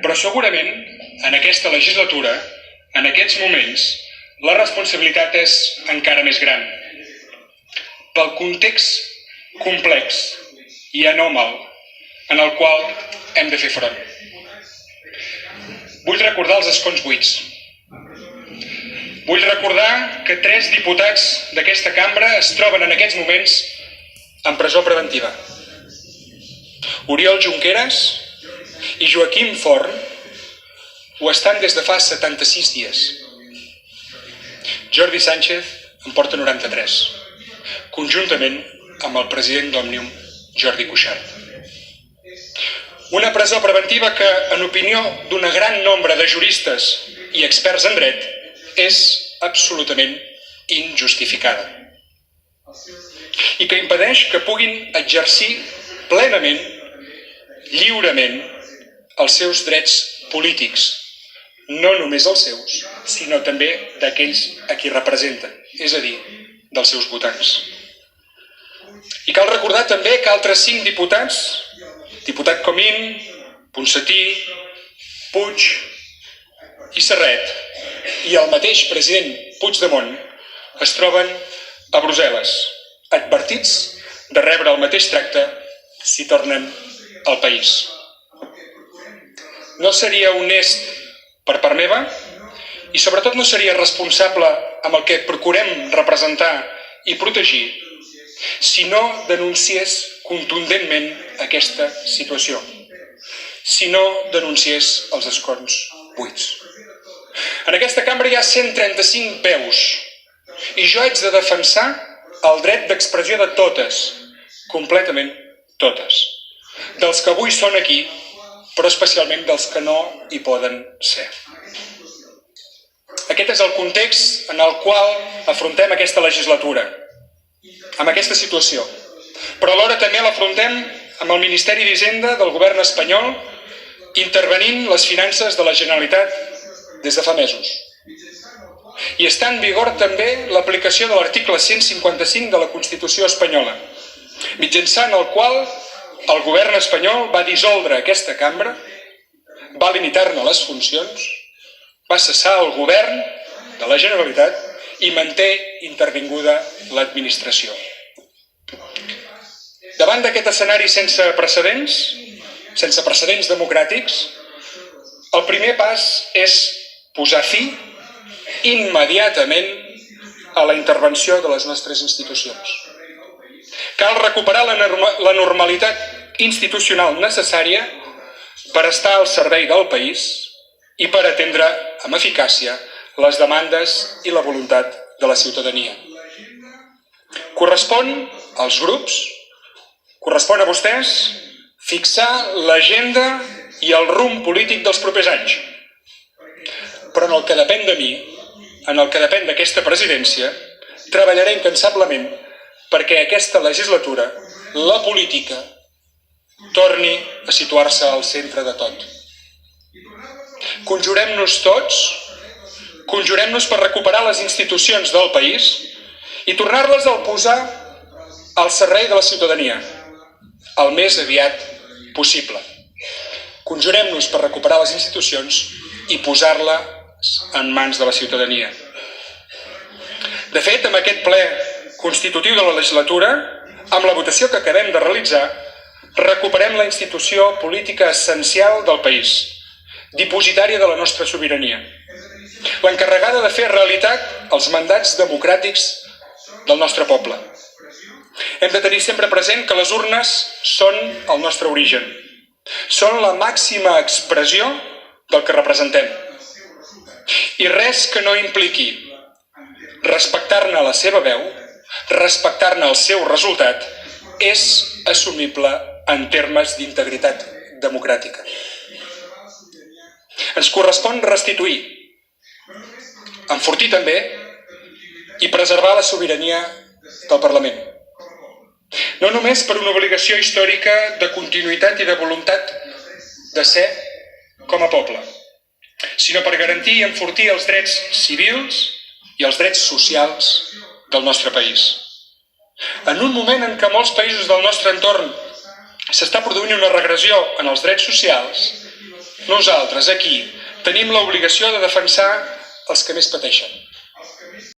Però segurament, en aquesta legislatura, en aquests moments, la responsabilitat és encara més gran. Pel context complex i anòmal en el qual hem de fer front. Vull recordar els escons buits. Vull recordar que 3 diputats d'aquesta cambra es troben en aquests moments en presó preventiva. Oriol Junqueras i Joaquim Forn ho estan des de fa 76 dies. Jordi Sánchez en porta 93, conjuntament amb el president d'Òmnium, Jordi Cuixart. Una presó preventiva que, en opinió d'un gran nombre de juristes i experts en dret, és absolutament injustificada i que impedeix que puguin exercir plenament, lliurement, els seus drets polítics, no només els seus, sinó també d'aquells a qui representen, és a dir, dels seus votants. I cal recordar també que altres 5 diputats, diputat Comín, Ponsatí, Puig i Serret, i el mateix president Puigdemont es troben a Brussel·les, advertits de rebre el mateix tracte si tornen al país. No seria honest per part meva i sobretot no seria responsable amb el que procurem representar i protegir si no denunciés contundentment aquesta situació, si no denunciés els escons buits. En aquesta cambra hi ha 135 veus i jo haig de defensar el dret d'expressió de totes, completament totes, dels que avui són aquí, però especialment dels que no hi poden ser. Aquest és el context en el qual afrontem aquesta legislatura, amb aquesta situació, però alhora també l'afrontem amb el Ministeri d'Hisenda del govern espanyol intervenint les finances de la Generalitat des de fa mesos. I està en vigor també l'aplicació de l'article 155 de la Constitució espanyola, mitjançant el qual el govern espanyol va dissoldre aquesta cambra, va limitar-ne les funcions, va cessar el govern de la Generalitat i manté intervinguda l'administració. Davant d'aquest escenari sense precedents democràtics, el primer pas és posar fi immediatament a la intervenció de les nostres institucions. Cal recuperar la normalitat institucional necessària per estar al servei del país i per atendre amb eficàcia les demandes i la voluntat de la ciutadania. Correspon als grups, correspon a vostès, fixar l'agenda i el rumb polític dels propers anys. Però en el que depèn de mi, en el que depèn d'aquesta presidència, treballaré incansablement perquè aquesta legislatura, la política, torni a situar-se al centre de tot. Conjurem-nos tots, conjurem-nos per recuperar les institucions del país i tornar-les a posar al servei de la ciutadania, el més aviat possible. Conjurem-nos per recuperar les institucions i posar-les en mans de la ciutadania. De fet, amb aquest ple constitutiu de la legislatura, amb la votació que acabem de realitzar, recuperem la institució política essencial del país, dipositària de la nostra sobirania, l'encarregada de fer realitat els mandats democràtics del nostre poble. Hem de tenir sempre present que les urnes són el nostre origen, són la màxima expressió del que representem. I res que no impliqui respectar-ne la seva veu, respectar-ne el seu resultat, és assumible en termes d'integritat democràtica. Ens correspon restituir, enfortir també i preservar la sobirania del Parlament. No només per una obligació històrica de continuïtat i de voluntat de ser com a poble, sinó per garantir i enfortir els drets civils i els drets socials del nostre país. En un moment en què molts països del nostre entorn s'està produint una regressió en els drets socials, nosaltres aquí tenim l'obligació de defensar els que més pateixen.